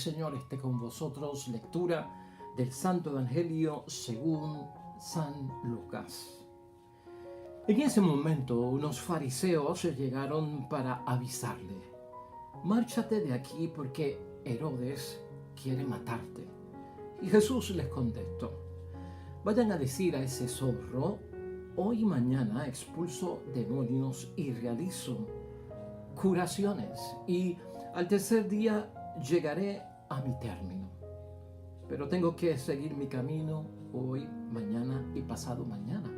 Señor esté con vosotros. Lectura del Santo Evangelio según San Lucas. En ese momento unos fariseos llegaron para avisarle: márchate de aquí porque Herodes quiere matarte. Y Jesús les contestó: vayan a decir a ese zorro: hoy y mañana expulso demonios y realizo curaciones, y al tercer día llegaré a mi término. Pero tengo que seguir mi camino hoy, mañana y pasado mañana,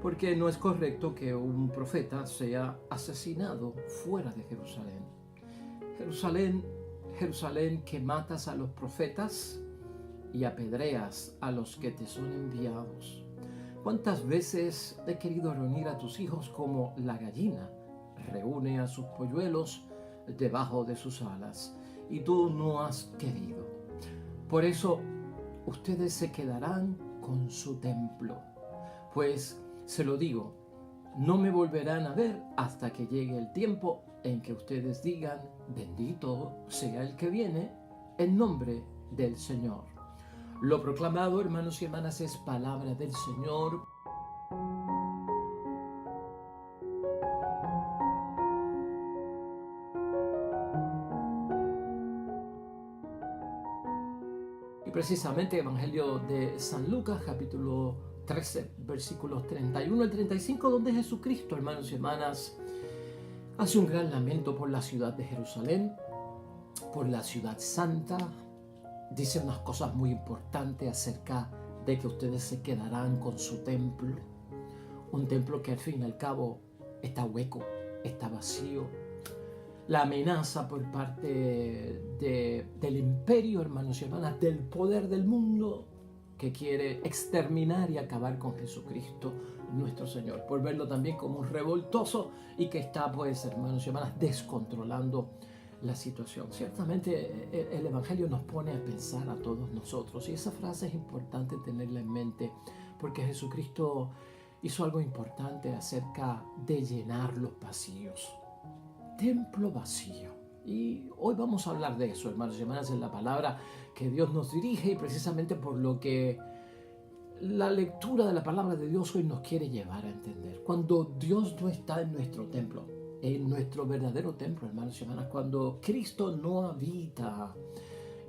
porque no es correcto que un profeta sea asesinado fuera de Jerusalén. Jerusalén, Jerusalén, que matas a los profetas y apedreas a los que te son enviados. ¿Cuántas veces he querido reunir a tus hijos como la gallina reúne a sus polluelos debajo de sus alas, y tú no has querido? Por eso ustedes se quedarán con su templo. Pues se lo digo, no me volverán a ver hasta que llegue el tiempo en que ustedes digan: bendito sea el que viene en nombre del Señor. Lo proclamado, hermanos y hermanas, es palabra del Señor. Y precisamente Evangelio de San Lucas, capítulo 13, versículos 31 al 35, donde Jesucristo, hermanos y hermanas, hace un gran lamento por la ciudad de Jerusalén, por la ciudad santa. Dice unas cosas muy importantes acerca de que ustedes se quedarán con su templo. Un templo que al fin y al cabo está hueco, está vacío. La amenaza por parte del imperio, hermanos y hermanas, del poder del mundo, que quiere exterminar y acabar con Jesucristo nuestro Señor, por verlo también como un revoltoso y que está, pues, hermanos y hermanas, descontrolando la situación. Ciertamente el Evangelio nos pone a pensar a todos nosotros, y esa frase es importante tenerla en mente, porque Jesucristo hizo algo importante acerca de llenar los pasillos. Templo vacío. Y hoy vamos a hablar de eso, hermanos y hermanas, en la palabra que Dios nos dirige, y precisamente por lo que la lectura de la palabra de Dios hoy nos quiere llevar a entender. Cuando Dios no está en nuestro templo, en nuestro verdadero templo, hermanos y hermanas, cuando Cristo no habita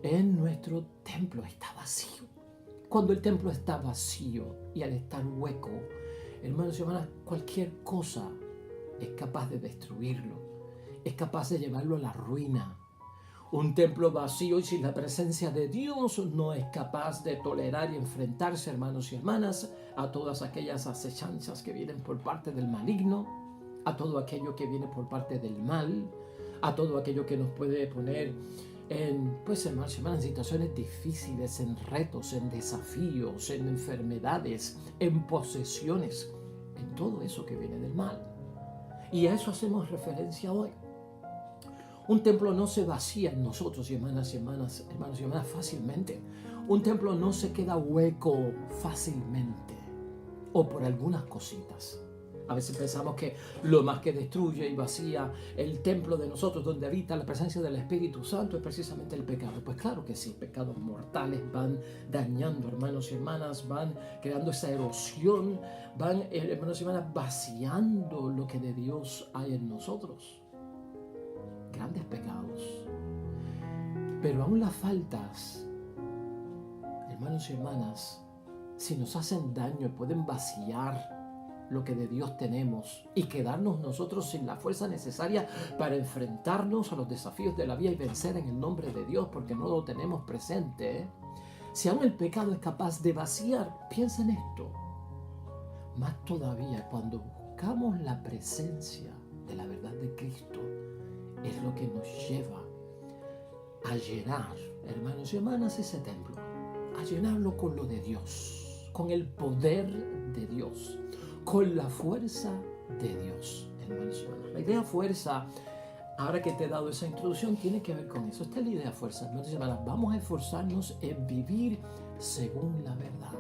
en nuestro templo, está vacío. Cuando el templo está vacío y al estar hueco, hermanos y hermanas, cualquier cosa es capaz de destruirlo, es capaz de llevarlo a la ruina. Un templo vacío y sin la presencia de Dios no es capaz de tolerar y enfrentarse, hermanos y hermanas, a todas aquellas acechanzas que vienen por parte del maligno, a todo aquello que viene por parte del mal, a todo aquello que nos puede poner en, pues, hermanos y hermanas, en situaciones difíciles, en retos, en desafíos, en enfermedades, en posesiones, en todo eso que viene del mal. Y a eso hacemos referencia hoy. Un templo no se vacía en nosotros, hermanos y hermanas, fácilmente. Un templo no se queda hueco fácilmente, o por algunas cositas. A veces pensamos que lo más que destruye y vacía el templo de nosotros, donde habita la presencia del Espíritu Santo, es precisamente el pecado. Pues claro que sí, pecados mortales van dañando, hermanos y hermanas, van creando esa erosión, van, hermanos y hermanas, vaciando lo que de Dios hay en nosotros. Grandes pecados. Pero aún las faltas, hermanos y hermanas, si nos hacen daño, pueden vaciar lo que de Dios tenemos y quedarnos nosotros sin la fuerza necesaria para enfrentarnos a los desafíos de la vida y vencer en el nombre de Dios, porque no lo tenemos presente. Si aún el pecado es capaz de vaciar, piensa en esto. Más todavía cuando buscamos la presencia de la verdad de Cristo, es lo que nos lleva a llenar, hermanos y hermanas, ese templo, a llenarlo con lo de Dios, con el poder de Dios, con la fuerza de Dios, hermanos y hermanas. La idea fuerza, ahora que te he dado esa introducción, tiene que ver con eso. Esta es la idea fuerza, hermanos y hermanas. Vamos a esforzarnos en vivir según la verdad.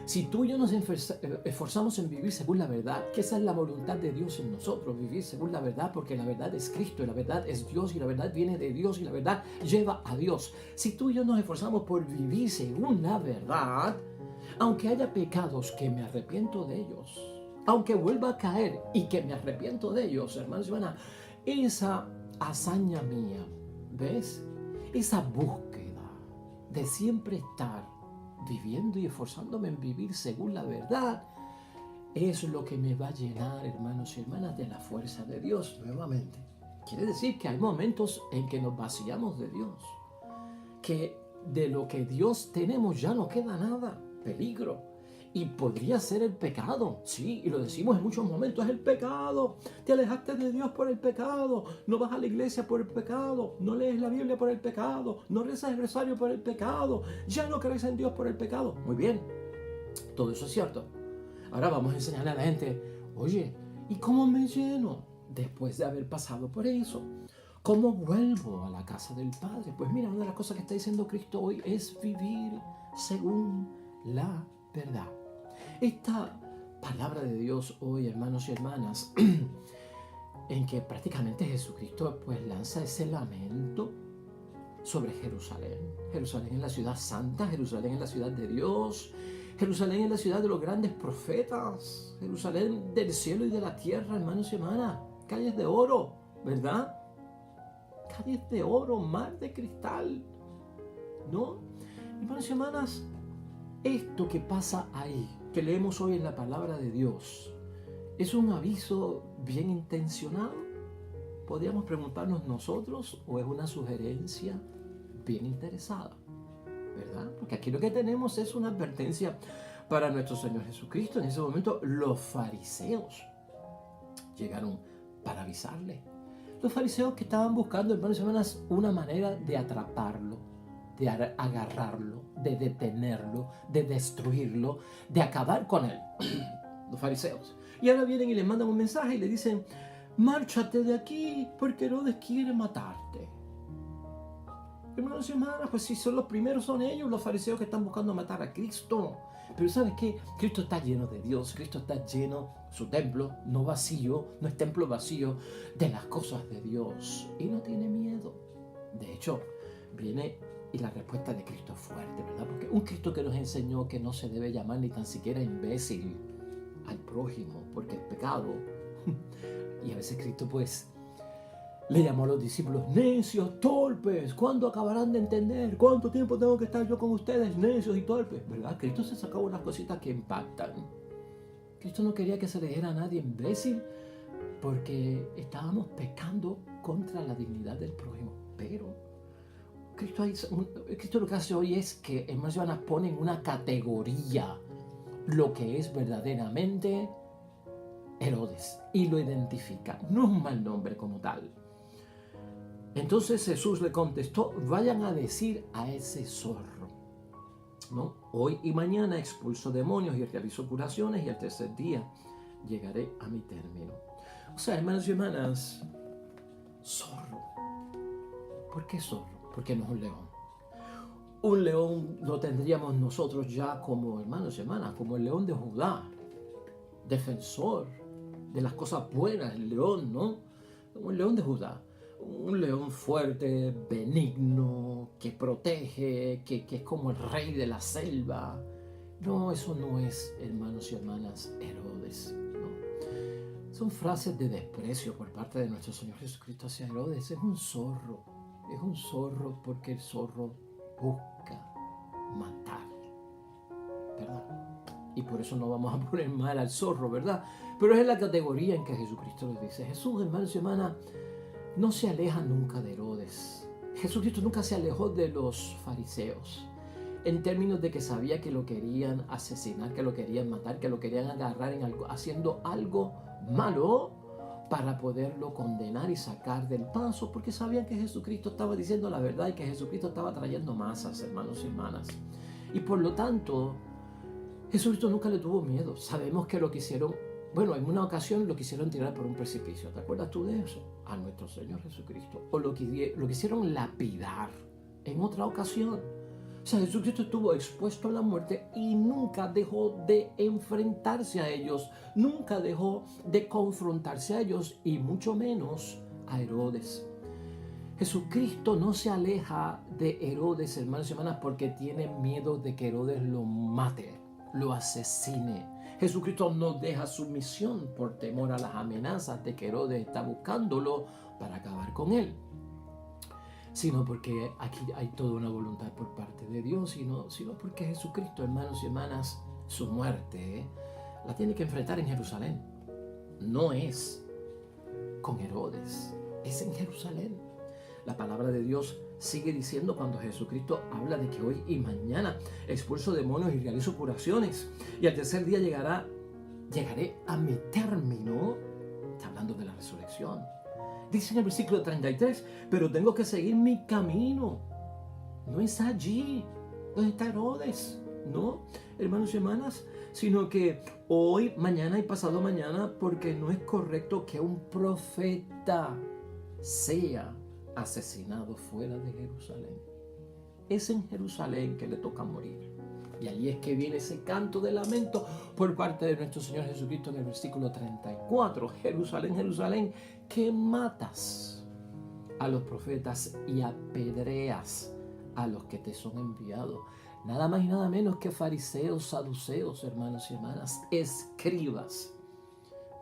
Si tú y yo nos esforzamos en vivir según la verdad, que esa es la voluntad de Dios en nosotros, vivir según la verdad, porque la verdad es Cristo, y la verdad es Dios, y la verdad viene de Dios, y la verdad lleva a Dios. Si tú y yo nos esforzamos por vivir según la verdad, aunque haya pecados que me arrepiento de ellos, aunque vuelva a caer y que me arrepiento de ellos, hermanos y hermanas, esa hazaña mía, ¿ves? Esa búsqueda de siempre estar viviendo y esforzándome en vivir según la verdad, es lo que me va a llenar, hermanos y hermanas, de la fuerza de Dios nuevamente. Quiere decir que hay momentos en que nos vaciamos de Dios, que de lo que Dios tenemos ya no queda nada, peligro. Y podría ser el pecado, sí, y lo decimos en muchos momentos, es el pecado. Te alejaste de Dios por el pecado, no vas a la iglesia por el pecado, no lees la Biblia por el pecado, no rezas el rosario por el pecado, ya no crees en Dios por el pecado. Muy bien, todo eso es cierto. Ahora vamos a enseñarle a la gente, oye, ¿y cómo me lleno después de haber pasado por eso? ¿Cómo vuelvo a la casa del Padre? Pues mira, una de las cosas que está diciendo Cristo hoy es vivir según la verdad. Esta palabra de Dios hoy, hermanos y hermanas, en que prácticamente Jesucristo pues lanza ese lamento sobre Jerusalén. Jerusalén es la ciudad santa, Jerusalén es la ciudad de Dios, Jerusalén es la ciudad de los grandes profetas, Jerusalén del cielo y de la tierra, hermanos y hermanas, calles de oro, ¿verdad? Calles de oro, mar de cristal, ¿no? Hermanos y hermanas, esto que pasa ahí, que leemos hoy en la palabra de Dios, ¿es un aviso bien intencionado? Podríamos preguntarnos nosotros, o es una sugerencia bien interesada, ¿verdad? Porque aquí lo que tenemos es una advertencia para nuestro Señor Jesucristo. En ese momento los fariseos llegaron para avisarle. Los fariseos que estaban buscando, hermanos y hermanas, una manera de atraparlo, de agarrarlo, de detenerlo, de destruirlo, de acabar con él. Los fariseos. Y ahora vienen y le mandan un mensaje y le dicen, márchate de aquí porque Herodes quiere matarte. Hermanos y hermanas, pues si son los primeros, son ellos, los fariseos que están buscando matar a Cristo. Pero ¿sabes qué? Cristo está lleno de Dios, Cristo está lleno, su templo, no vacío, no es templo vacío, de las cosas de Dios. Y no tiene miedo. De hecho, viene y la respuesta de Cristo es fuerte, ¿verdad? Porque un Cristo que nos enseñó que no se debe llamar ni tan siquiera imbécil al prójimo, porque es pecado. Y a veces Cristo pues le llamó a los discípulos necios, torpes. ¿Cuándo acabarán de entender? ¿Cuánto tiempo tengo que estar yo con ustedes, necios y torpes? ¿Verdad? Cristo se sacaba unas cositas que impactan. Cristo no quería que se le dijera a nadie imbécil porque estábamos pecando contra la dignidad del prójimo. Pero Cristo lo que hace hoy es que, hermanos y hermanas, pone en una categoría lo que es verdaderamente Herodes y lo identifica. No es un mal nombre como tal. Entonces Jesús le contestó, vayan a decir a ese zorro, ¿no? Hoy y mañana expulso demonios y realizo curaciones y al tercer día llegaré a mi término. O sea, hermanos y hermanas, zorro. ¿Por qué zorro? Porque no es un león. Un león lo tendríamos nosotros ya como, hermanos y hermanas, como el león de Judá, defensor de las cosas buenas, el león, ¿no? Como el león de Judá. Un león fuerte, benigno, que protege, que es como el rey de la selva. No, eso no es, hermanos y hermanas, Herodes, ¿no? Son frases de desprecio por parte de nuestro Señor Jesucristo hacia Herodes. Es un zorro porque el zorro busca matar, ¿verdad? Y por eso no vamos a poner mal al zorro, ¿verdad? Pero es la categoría en que Jesucristo le dice. Jesús, hermanos y hermanas, no se aleja nunca de Herodes. Jesucristo nunca se alejó de los fariseos, en términos de que sabía que lo querían asesinar, que lo querían matar, que lo querían agarrar haciendo algo malo para poderlo condenar y sacar del paso, porque sabían que Jesucristo estaba diciendo la verdad y que Jesucristo estaba trayendo masas, hermanos y hermanas. Y por lo tanto, Jesucristo nunca le tuvo miedo. Sabemos que lo quisieron, bueno, en una ocasión lo quisieron tirar por un precipicio. ¿Te acuerdas tú de eso? A nuestro Señor Jesucristo. O lo quisieron lapidar en otra ocasión. sea, Jesucristo estuvo expuesto a la muerte y nunca dejó de enfrentarse a ellos, nunca dejó de confrontarse a ellos y mucho menos a Herodes. Jesucristo no se aleja de Herodes, hermanos y hermanas, porque tiene miedo de que Herodes lo mate, lo asesine. Jesucristo no deja su misión por temor a las amenazas de que Herodes está buscándolo para acabar con él, sino porque aquí hay toda una voluntad por parte de Dios, sino porque Jesucristo, hermanos y hermanas, su muerte la tiene que enfrentar en Jerusalén. No es con Herodes, es en Jerusalén. La palabra de Dios sigue diciendo cuando Jesucristo habla de que hoy y mañana expulso demonios y realizo curaciones, y al tercer día llegaré a mi término. Está hablando de la resurrección. Dice en el versículo 33, pero tengo que seguir mi camino. No es allí donde está Herodes, no, hermanos y hermanas, sino que hoy, mañana y pasado mañana, porque no es correcto que un profeta sea asesinado fuera de Jerusalén. Es en Jerusalén que le toca morir. Y allí es que viene ese canto de lamento por parte de nuestro Señor Jesucristo en el versículo 34. Jerusalén, Jerusalén, que matas a los profetas y apedreas a los que te son enviados. Nada más y nada menos que fariseos, saduceos, hermanos y hermanas, escribas.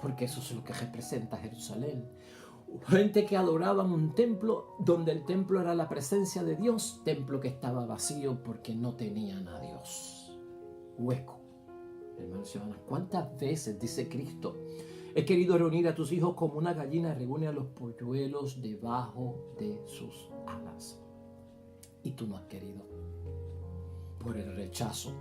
Porque eso es lo que representa Jerusalén. Gente que adoraban un templo donde el templo era la presencia de Dios, templo que estaba vacío porque no tenían a Dios. Hueco. Hermanos y hermanas, ¿cuántas veces, dice Cristo, he querido reunir a tus hijos como una gallina reúne a los polluelos debajo de sus alas? Y tú no has querido. Por el rechazo,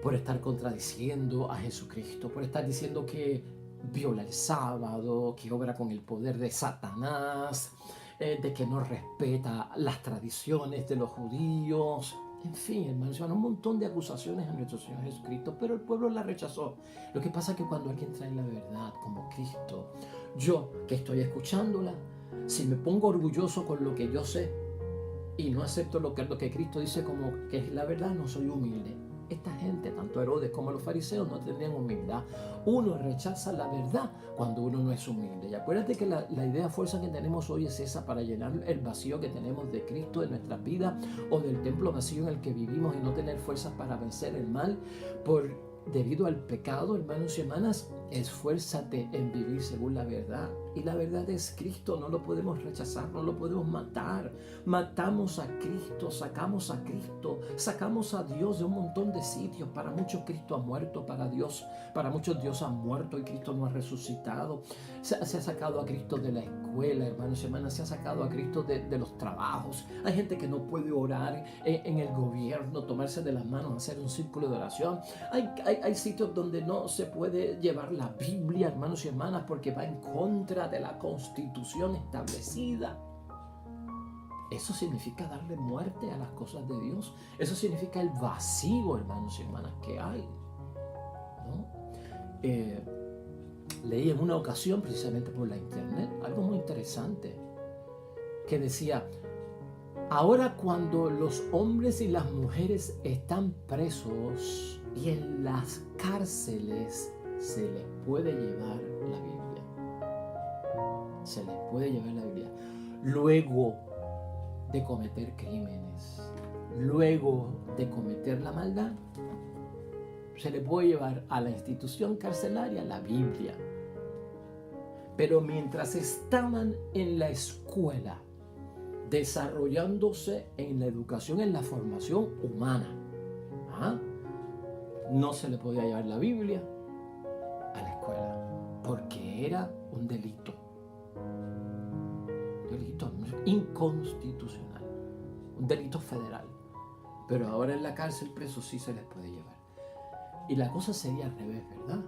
por estar contradiciendo a Jesucristo, por estar diciendo que viola el sábado, que obra con el poder de Satanás, de que no respeta las tradiciones de los judíos. En fin, hermanos, un montón de acusaciones a nuestro Señor Jesucristo, pero el pueblo la rechazó. Lo que pasa es que cuando alguien trae la verdad como Cristo, yo que estoy escuchándola, si me pongo orgulloso con lo que yo sé y no acepto lo que Cristo dice como que es la verdad, no soy humilde. Esta gente, tanto Herodes como los fariseos, no tenían humildad. Uno rechaza la verdad cuando uno no es humilde. Y acuérdate que la idea fuerza que tenemos hoy es esa, para llenar el vacío que tenemos de Cristo en nuestras vidas, o del templo vacío en el que vivimos y no tener fuerzas para vencer el mal debido al pecado. Hermanos y hermanas, esfuérzate en vivir según la verdad. Y la verdad es Cristo, no lo podemos rechazar, no lo podemos matar. Matamos a Cristo, sacamos a Cristo, sacamos a Dios de un montón de sitios. Para muchos Cristo ha muerto, para muchos Dios ha muerto y Cristo no ha resucitado. Se ha sacado a Cristo de la escuela, hermanos y hermanas, se ha sacado a Cristo de los trabajos. Hay gente que no puede orar en el gobierno, tomarse de las manos, hacer un círculo de oración. Hay sitios donde no se puede llevar la Biblia, hermanos y hermanas, porque va en contra de la constitución establecida. Eso significa darle muerte a las cosas de Dios. Eso significa el vacío, hermanos y hermanas, que hay, ¿no? Leí en una ocasión, precisamente por la internet, algo muy interesante, que decía: ahora cuando los hombres y las mujeres están presos y en las cárceles, se les puede llevar la Biblia. Se les puede llevar la Biblia. Luego de cometer crímenes, luego de cometer la maldad, se les puede llevar a la institución carcelaria la Biblia. Pero mientras estaban en la escuela, desarrollándose en la educación, en la formación humana, no se le podía llevar la Biblia a la escuela, porque era un delito inconstitucional, un delito federal. Pero ahora en la cárcel preso sí se les puede llevar. Y la cosa sería al revés, ¿verdad?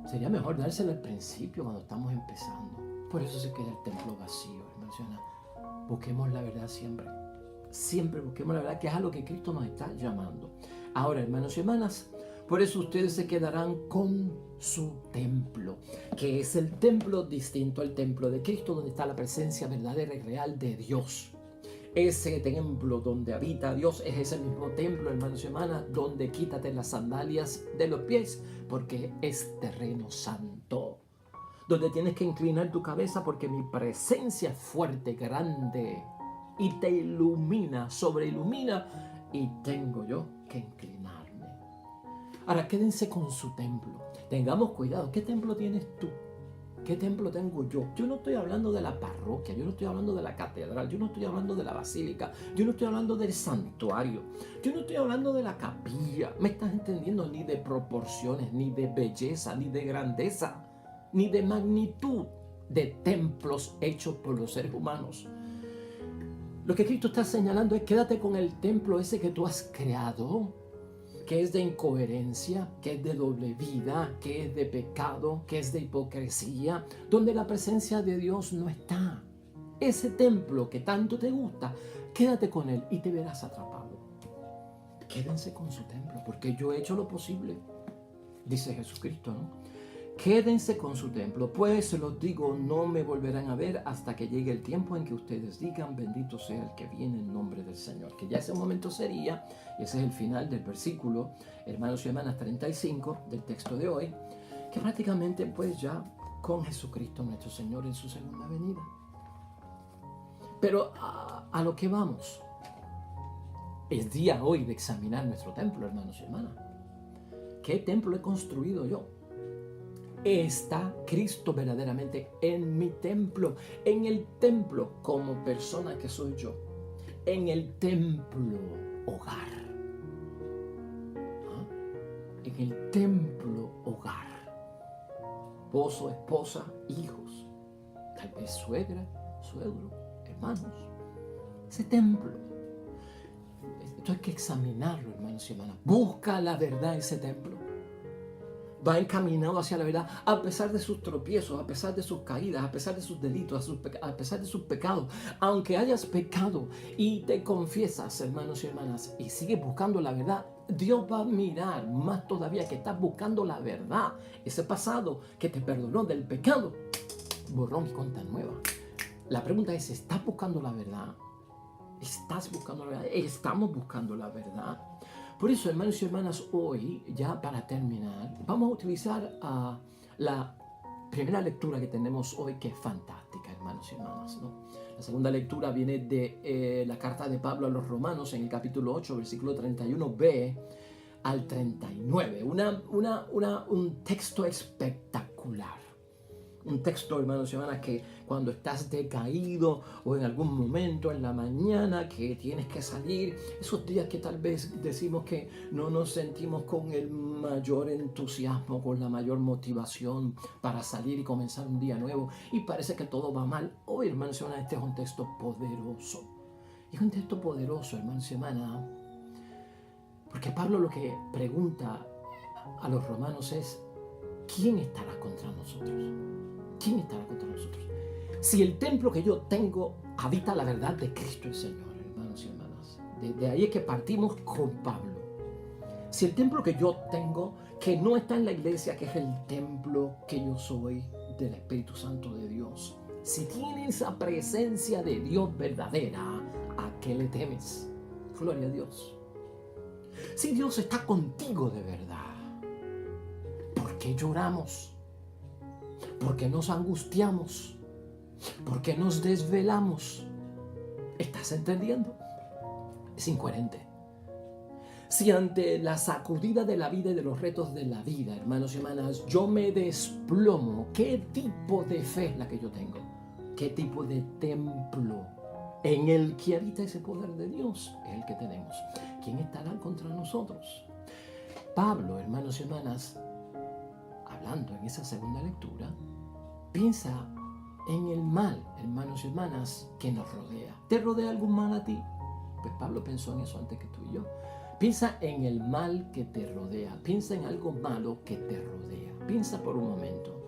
Sería mejor dárselo al principio, cuando estamos empezando. Por eso se queda el templo vacío, hermanos. Busquemos la verdad siempre. Siempre busquemos la verdad, que es a lo que Cristo nos está llamando. Ahora, hermanos y hermanas, por eso ustedes se quedarán con su templo, que es el templo distinto al templo de Cristo, donde está la presencia verdadera y real de Dios. Ese templo donde habita Dios es ese mismo templo, hermanos y hermanas, donde quítate las sandalias de los pies, porque es terreno santo. Donde tienes que inclinar tu cabeza porque mi presencia es fuerte, grande, y te ilumina, sobreilumina, y tengo yo que inclinarme. Ahora, quédense con su templo. Tengamos cuidado. ¿Qué templo tienes tú? ¿Qué templo tengo yo? Yo no estoy hablando de la parroquia, yo no estoy hablando de la catedral, yo no estoy hablando de la basílica, yo no estoy hablando del santuario, yo no estoy hablando de la capilla. ¿Me estás entendiendo? Ni de proporciones, ni de belleza, ni de grandeza, ni de magnitud de templos hechos por los seres humanos. Lo que Cristo está señalando es: quédate con el templo ese que tú has creado, que es de incoherencia, que es de doble vida, que es de pecado, que es de hipocresía, donde la presencia de Dios no está. Ese templo que tanto te gusta, quédate con él y te verás atrapado. Quédense con su templo, porque yo he hecho lo posible, dice Jesucristo, ¿no? Quédense con su templo, pues se los digo, no me volverán a ver hasta que llegue el tiempo en que ustedes digan: bendito sea el que viene en nombre del Señor. Que ya ese momento sería, y ese es el final del versículo, hermanos y hermanas, 35 del texto de hoy, que prácticamente pues ya con Jesucristo nuestro Señor en su segunda venida. Pero a lo que vamos, es día hoy de examinar nuestro templo, hermanos y hermanas. ¿Qué templo he construido yo? ¿Está Cristo verdaderamente en mi templo? En el templo como persona que soy yo. En el templo hogar. ¿Ah? En el templo hogar. Esposo, esposa, hijos. Tal vez suegra, suegro, hermanos. Ese templo. Esto hay que examinarlo, hermanos y hermanas. Busca la verdad ese templo. Va encaminado hacia la verdad, a pesar de sus tropiezos, a pesar de sus caídas, a pesar de sus delitos, a pesar de sus pecados. Aunque hayas pecado y te confiesas, hermanos y hermanas, y sigues buscando la verdad, Dios va a mirar más todavía que estás buscando la verdad. Ese pasado que te perdonó del pecado, borrón y cuenta nueva. La pregunta es: ¿estás buscando la verdad? ¿Estás buscando la verdad? ¿Estamos buscando la verdad? Por eso, hermanos y hermanas, hoy, ya para terminar, vamos a utilizar la primera lectura que tenemos hoy, que es fantástica, hermanos y hermanas, ¿no? La segunda lectura viene de la carta de Pablo a los Romanos, en el capítulo 8, versículo 31b al 39. Un texto espectacular. Un texto, hermanos y hermanas, que cuando estás decaído o en algún momento en la mañana que tienes que salir, esos días que tal vez decimos que no nos sentimos con el mayor entusiasmo, con la mayor motivación para salir y comenzar un día nuevo y parece que todo va mal. Hoy, hermanos y hermanas, este es un texto poderoso. Es un texto poderoso, hermanos y hermanas, porque Pablo lo que pregunta a los romanos es: ¿quién estará contra nosotros? ¿Quién estará contra nosotros? Si el templo que yo tengo habita la verdad de Cristo el Señor, hermanos y hermanas. De ahí es que partimos con Pablo. Si el templo que yo tengo, que no está en la iglesia, que es el templo que yo soy del Espíritu Santo de Dios, si tiene esa presencia de Dios verdadera, ¿a qué le temes? Gloria a Dios. Si Dios está contigo de verdad, ¿por qué lloramos? ¿Por qué nos angustiamos? ¿Por qué nos desvelamos? ¿Estás entendiendo? Es incoherente. Si ante la sacudida de la vida y de los retos de la vida, hermanos y hermanas, yo me desplomo, ¿qué tipo de fe es la que yo tengo? ¿Qué tipo de templo en el que habita ese poder de Dios es el que tenemos? ¿Quién estará contra nosotros? Pablo, hermanos y hermanas, hablando en esa segunda lectura, piensa en el mal, hermanos y hermanas, que nos rodea. ¿Te rodea algún mal a ti? Pues Pablo pensó en eso antes que tú y yo. Piensa en el mal que te rodea. Piensa en algo malo que te rodea. Piensa por un momento.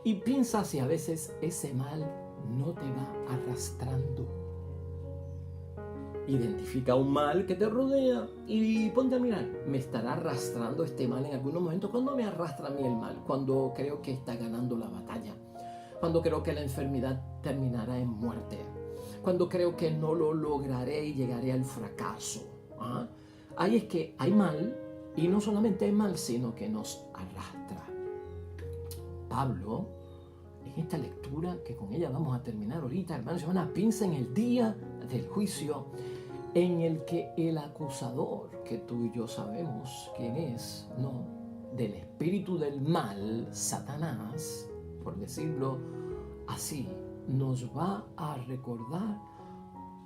Y piensa si a veces ese mal no te va arrastrando. Identifica un mal que te rodea y ponte a mirar. ¿Me estará arrastrando este mal en algunos momentos? ¿Cuándo me arrastra a mí el mal? Cuando creo que está ganando la batalla. Cuando creo que la enfermedad terminará en muerte. cuando creo que no lo lograré y llegaré al fracaso. Ahí es que hay mal, y no solamente hay mal, sino que nos arrastra. Pablo, en esta lectura, que con ella vamos a terminar ahorita, hermanos y hermanas, piensa en el día del juicio, en el que el acusador, que tú y yo sabemos quién es, ¿no?, del espíritu del mal, Satanás, por decirlo así, nos va a recordar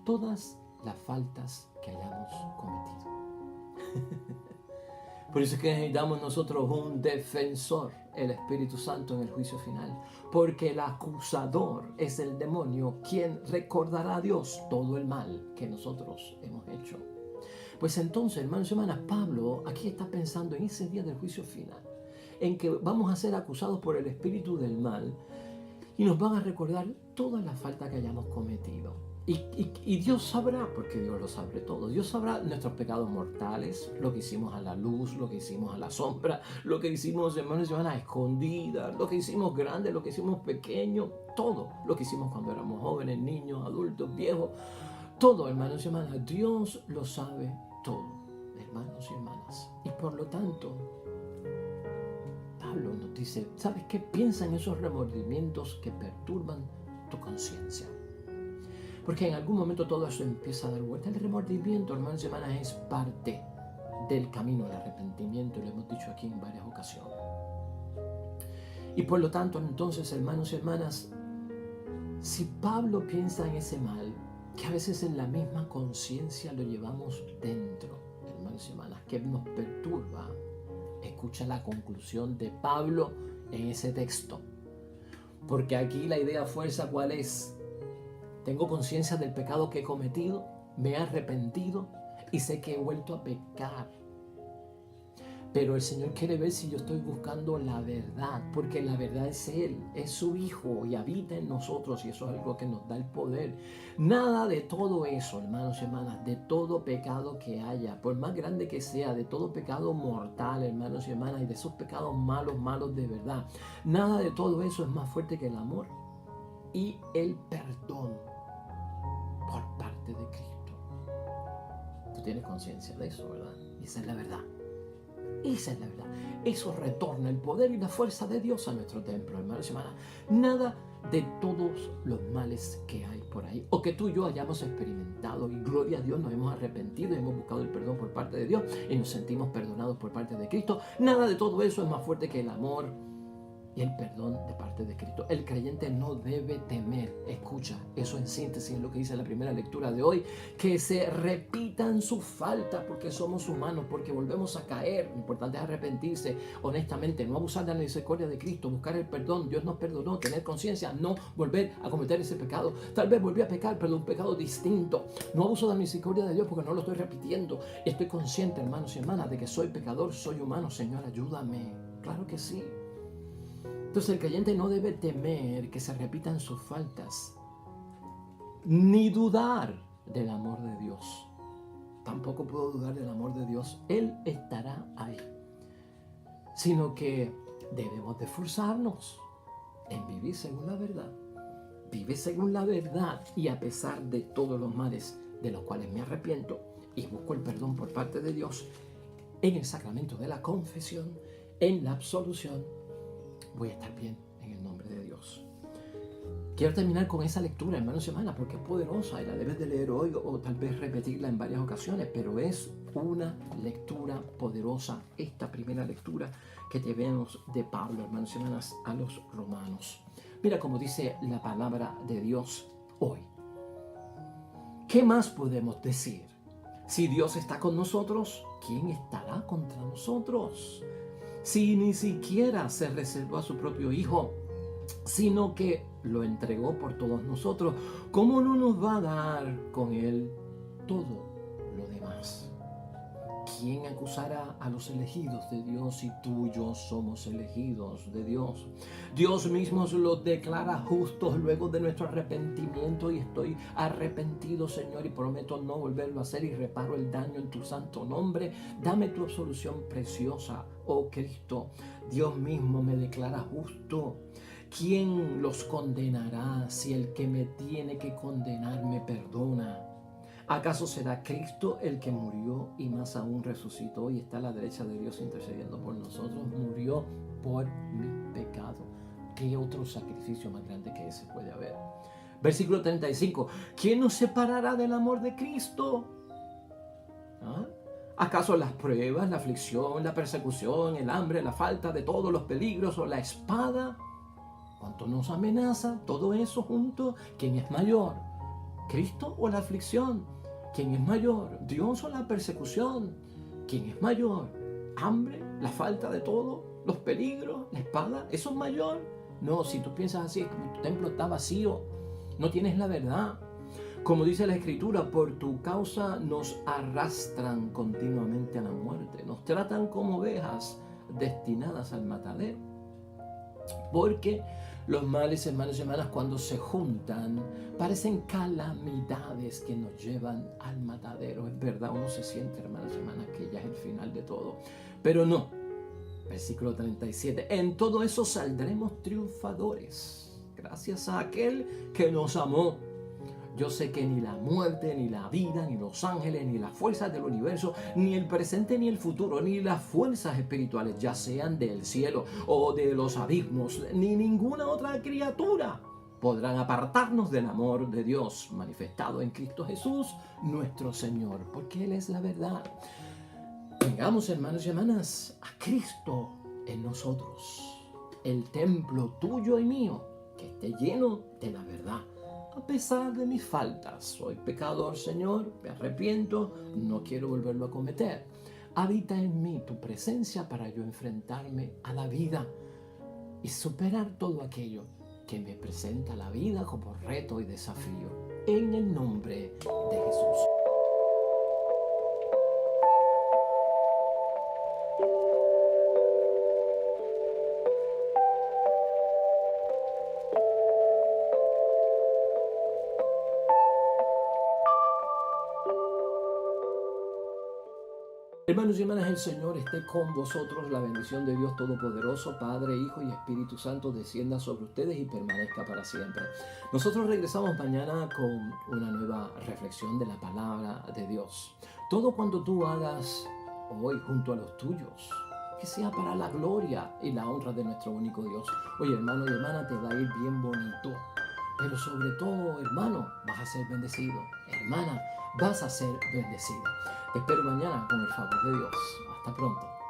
todas las faltas que hayamos cometido. Por eso es que necesitamos nosotros un defensor, el Espíritu Santo, en el juicio final. Porque el acusador es el demonio quien recordará a Dios todo el mal que nosotros hemos hecho. Pues entonces, hermanos y hermanas, Pablo aquí está pensando en ese día del juicio final, en que vamos a ser acusados por el espíritu del mal y nos van a recordar todas las faltas que hayamos cometido. Y Dios sabrá, porque Dios lo sabe todo. Dios sabrá nuestros pecados mortales, lo que hicimos a la luz, lo que hicimos a la sombra, lo que hicimos, hermanos y hermanas, a escondidas, lo que hicimos grande, lo que hicimos pequeño, todo lo que hicimos cuando éramos jóvenes, niños, adultos, viejos, todo, hermanos y hermanas. Dios lo sabe todo, hermanos y hermanas. Y por lo tanto, Pablo nos dice, ¿sabes qué? Piensa en esos remordimientos que perturban tu conciencia. Porque en algún momento todo eso empieza a dar vuelta. El remordimiento, hermanos y hermanas, es parte del camino del arrepentimiento, y lo hemos dicho aquí en varias ocasiones. Y por lo tanto, entonces, hermanos y hermanas, si Pablo piensa en ese mal, que a veces en la misma conciencia lo llevamos dentro, hermanos y hermanas, que nos perturba, escucha la conclusión de Pablo en ese texto. Porque aquí la idea fuerza, ¿cuál es? Tengo conciencia del pecado que he cometido, me he arrepentido y sé que he vuelto a pecar. Pero el Señor quiere ver si yo estoy buscando la verdad, porque la verdad es Él, es su Hijo y habita en nosotros, y eso es algo que nos da el poder. Nada de todo eso, hermanos y hermanas, de todo pecado que haya, por más grande que sea, de todo pecado mortal, hermanos y hermanas, y de esos pecados malos de verdad, nada de todo eso es más fuerte que el amor y el perdón por parte de Cristo. Tú tienes conciencia de eso, ¿verdad? Y esa es la verdad. Esa es la verdad. Eso retorna el poder y la fuerza de Dios a nuestro templo, hermanos y hermanas. Nada de todos los males que hay por ahí, o que tú y yo hayamos experimentado, y gloria a Dios, nos hemos arrepentido y hemos buscado el perdón por parte de Dios y nos sentimos perdonados por parte de Cristo. Nada de todo eso es más fuerte que el amor y el perdón de parte de Cristo. El creyente no debe temer. Escucha, eso en síntesis es lo que dice la primera lectura de hoy, que se repitan sus faltas, porque somos humanos, porque volvemos a caer. Lo importante es arrepentirse honestamente, no abusar de la misericordia de Cristo, buscar el perdón. Dios nos perdonó, tener conciencia, no volver a cometer ese pecado. Tal vez volví a pecar, pero un pecado distinto. No abuso de la misericordia de Dios porque no lo estoy repitiendo. Estoy consciente, hermanos y hermanas, de que soy pecador, soy humano. Señor, ayúdame. Claro que sí. Entonces el creyente no debe temer que se repitan sus faltas, ni dudar del amor de Dios. Tampoco puedo dudar del amor de Dios. Él estará ahí. Sino que debemos de esforzarnos en vivir según la verdad. Vive según la verdad, y a pesar de todos los males de los cuales me arrepiento y busco el perdón por parte de Dios, en el sacramento de la confesión, en la absolución, voy a estar bien en el nombre de Dios. Quiero terminar con esa lectura, hermanos y hermanas, porque es poderosa y la debes de leer hoy o tal vez repetirla en varias ocasiones, pero es una lectura poderosa, esta primera lectura que tenemos de Pablo, hermanos y hermanas, a los romanos. Mira cómo dice la palabra de Dios hoy. ¿Qué más podemos decir? Si Dios está con nosotros, ¿quién estará contra nosotros? Si ni siquiera se reservó a su propio Hijo, sino que lo entregó por todos nosotros, ¿cómo no nos va a dar con Él todo lo demás? ¿Quién acusará a los elegidos de Dios si tú y yo somos elegidos de Dios? Dios mismo los declara justos luego de nuestro arrepentimiento, y estoy arrepentido, Señor, y prometo no volverlo a hacer y reparo el daño en tu santo nombre. Dame tu absolución preciosa, oh Cristo. Dios mismo me declara justo. ¿quién los condenará si el que me tiene que condenar me perdona? ¿Acaso será Cristo el que murió y más aún resucitó y está a la derecha de Dios intercediendo por nosotros? Murió por mi pecado. ¿Qué otro sacrificio más grande que ese puede haber? Versículo 35. ¿Quién nos separará del amor de Cristo? ¿Ah? ¿Acaso las pruebas, la aflicción, la persecución, el hambre, la falta de todos los peligros o la espada? ¿Cuánto nos amenaza todo eso junto? ¿Quién es mayor? ¿Cristo o la aflicción? ¿Quién es mayor? ¿Dios o la persecución? ¿Quién es mayor? ¿Hambre? ¿La falta de todo? ¿Los peligros? ¿La espada? ¿Eso es mayor? No, si tú piensas así, es como tu templo está vacío. No tienes la verdad. Como dice la Escritura, por tu causa nos arrastran continuamente a la muerte. Nos tratan como ovejas destinadas al matadero. Porque los males, hermanos y hermanas, cuando se juntan, parecen calamidades que nos llevan al matadero. Es verdad, uno se siente, hermanos y hermanas, que ya es el final de todo. Pero no. Versículo 37. En todo eso saldremos triunfadores, gracias a aquel que nos amó. Yo sé que ni la muerte, ni la vida, ni los ángeles, ni las fuerzas del universo, ni el presente, ni el futuro, ni las fuerzas espirituales, ya sean del cielo o de los abismos, ni ninguna otra criatura podrán apartarnos del amor de Dios manifestado en Cristo Jesús, nuestro Señor, porque Él es la verdad. Vengamos, hermanos y hermanas, a Cristo en nosotros, el templo tuyo y mío, que esté lleno de la verdad. A pesar de mis faltas, soy pecador, Señor, me arrepiento, no quiero volverlo a cometer. Habita en mí tu presencia para yo enfrentarme a la vida y superar todo aquello que me presenta la vida como reto y desafío. En el nombre de Jesús. Hermanos y hermanas, el Señor esté con vosotros. La bendición de Dios Todopoderoso, Padre, Hijo y Espíritu Santo, descienda sobre ustedes y permanezca para siempre. Nosotros regresamos mañana con una nueva reflexión de la palabra de Dios. Todo cuanto tú hagas hoy junto a los tuyos, que sea para la gloria y la honra de nuestro único Dios. Oye, hermano y hermana, te va a ir bien bonito. Pero sobre todo, hermano, vas a ser bendecido. Hermana, vas a ser bendecida. Te espero mañana con el favor de Dios. Hasta pronto.